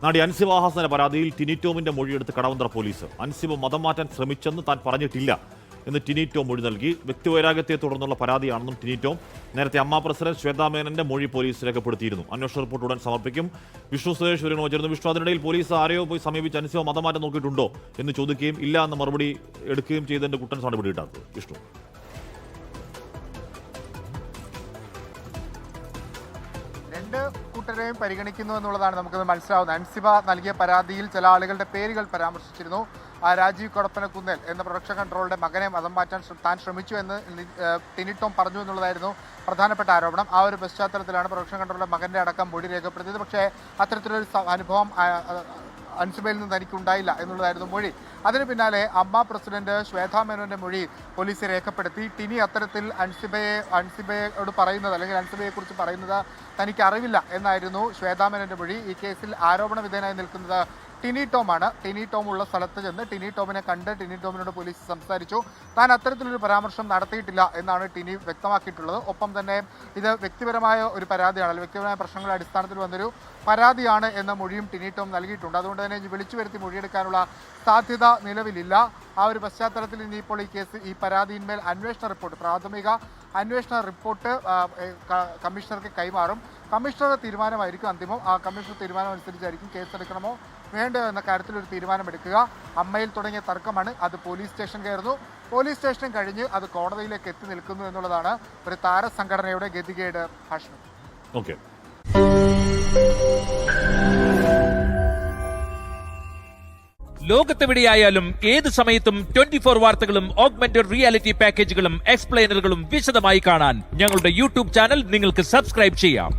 നടി അൻസിബ ഹാസന്റെ പരാതിയിൽ ടിനി ടോമിന്റെ മൊഴിയെടുത്ത് കടവന്ത്ര പോലീസ്. അൻസിബ മതം മാറ്റാൻ ശ്രമിച്ചെന്ന് താൻ പറഞ്ഞിട്ടില്ല എന്ന് ടിനി ടോം മൊഴി നൽകി. വ്യക്തിവൈരാഗ്യത്തെ തുടർന്നുള്ള പരാതിയാണെന്നും ടിനി ടോം നേരത്തെ അമ്മ പ്രസിഡന്റ് ശ്വേതാ മേനന്റെ മൊഴി പോലീസ് രേഖപ്പെടുത്തിയിരുന്നു. അന്വേഷണ റിപ്പോർട്ട് ഉടൻ സമർപ്പിക്കും. വിഷ്ണു സുരേഷ് ചേർന്നു. വിഷ്ണു, അതിനിടയിൽ പോലീസ് ആരെയോ പോയി സമീപിച്ച് അൻസിബ മതം മാറ്റം നോക്കിയിട്ടുണ്ടോ എന്ന് ചോദിക്കുകയും ഇല്ല എന്ന മറുപടി എടുക്കുകയും ചെയ്തതിന്റെ കുട്ടൻസാണ് പിടികിട്ടാത്തത്. വിഷ്ണു, രണ്ട് കൂട്ടരെയും പരിഗണിക്കുന്നു എന്നുള്ളതാണ് നമുക്കത് മനസ്സിലാവുന്നത്. അൻസിബ നൽകിയ പരാതിയിൽ ചില ആളുകളുടെ പേരുകൾ പരാമർശിച്ചിരുന്നു. രാജീവ് കൊടപ്പനക്കുന്നേൽ എന്ന പ്രൊഡക്ഷൻ കൺട്രോളുടെ മകനെ മതം മാറ്റാൻ താൻ ശ്രമിച്ചു എന്ന് ടിനി ടോം പറഞ്ഞു എന്നുള്ളതായിരുന്നു പ്രധാനപ്പെട്ട ആരോപണം. ആ ഒരു പശ്ചാത്തലത്തിലാണ് പ്രൊഡക്ഷൻ കൺട്രോളുടെ മകന്റെ അടക്കം മൊഴി രേഖപ്പെടുത്തിയത്. പക്ഷേ അത്തരത്തിലൊരു അനുഭവം അൻസിബയിൽ നിന്ന് തനിക്കുണ്ടായില്ല എന്നുള്ളതായിരുന്നു മൊഴി. അതിന് പിന്നാലെ അമ്മ പ്രസിഡന്റ് ശ്വേതാ മേനോന്റെ മൊഴി പോലീസ് രേഖപ്പെടുത്തി. ടിനി അത്തരത്തിൽ അൻസിബയോട് പറയുന്നത്, അല്ലെങ്കിൽ അൻസിബയെക്കുറിച്ച് പറയുന്നത് തനിക്ക് അറിവില്ല എന്നായിരുന്നു ശ്വേതാ മേനോന്റെ മൊഴി. ഈ കേസിൽ ആരോപണ വിധേയനായി നിൽക്കുന്നത് ടിനി ടോമാണ്. ടിനി ടോം ഉള്ള സ്ഥലത്ത് ചെന്ന് ടിനി ടോമിനെ കണ്ട് ടിനി ടോമിനോട് പോലീസ് സംസാരിച്ചു. താൻ അത്തരത്തിലൊരു പരാമർശം നടത്തിയിട്ടില്ല എന്നാണ് ടിനി വ്യക്തമാക്കിയിട്ടുള്ളത്. ഒപ്പം തന്നെ ഇത് വ്യക്തിപരമായ ഒരു പരാതിയാണ്, വ്യക്തിപരമായ പ്രശ്നങ്ങളുടെ അടിസ്ഥാനത്തിൽ വന്നൊരു പരാതിയാണ് എന്ന മൊഴിയും ടിനി ടോം നൽകിയിട്ടുണ്ട്. അതുകൊണ്ട് തന്നെ വിളിച്ചു വരുത്തി മൊഴിയെടുക്കാനുള്ള സാധ്യത നിലവിലില്ല. ആ ഒരു പശ്ചാത്തലത്തിൽ ഇനിയിപ്പോൾ ഈ പരാതിയിന്മേൽ പ്രാഥമിക അന്വേഷണ റിപ്പോർട്ട് കമ്മീഷണർക്ക് കൈമാറും. കമ്മീഷണറുടെ തീരുമാനമായിരിക്കും അന്തിമം. ആ കമ്മീഷണർ തീരുമാനം അനുസരിച്ചായിരിക്കും കേസെടുക്കണമോ വേണ്ടയോ എന്ന കാര്യത്തിൽ ഒരു തീരുമാനമെടുക്കുക. അമ്മയിൽ തുടങ്ങിയ തർക്കമാണ്, അത് പോലീസ് സ്റ്റേഷൻ കയറുന്നു. പോലീസ് സ്റ്റേഷൻ കഴിഞ്ഞ് അത് കോടതിയിലേക്ക് എത്തി നിൽക്കുന്നു എന്നുള്ളതാണ് ഒരു താരസംഘടനയുടെ ഗതികേട്. ഹാഷ്മി, ഓക്കെ. ലോകത്തെവിടെയായാലും ഏത് സമയത്തും 24 വാർത്തകളും ഓഗ്മെന്റഡ് റിയാലിറ്റി പാക്കേജുകളും എക്സ്പ്ലെയിനറുകളും വിശദമായി കാണാൻ ഞങ്ങളുടെ യൂട്യൂബ് ചാനൽ നിങ്ങൾക്ക് സബ്സ്ക്രൈബ് ചെയ്യാം.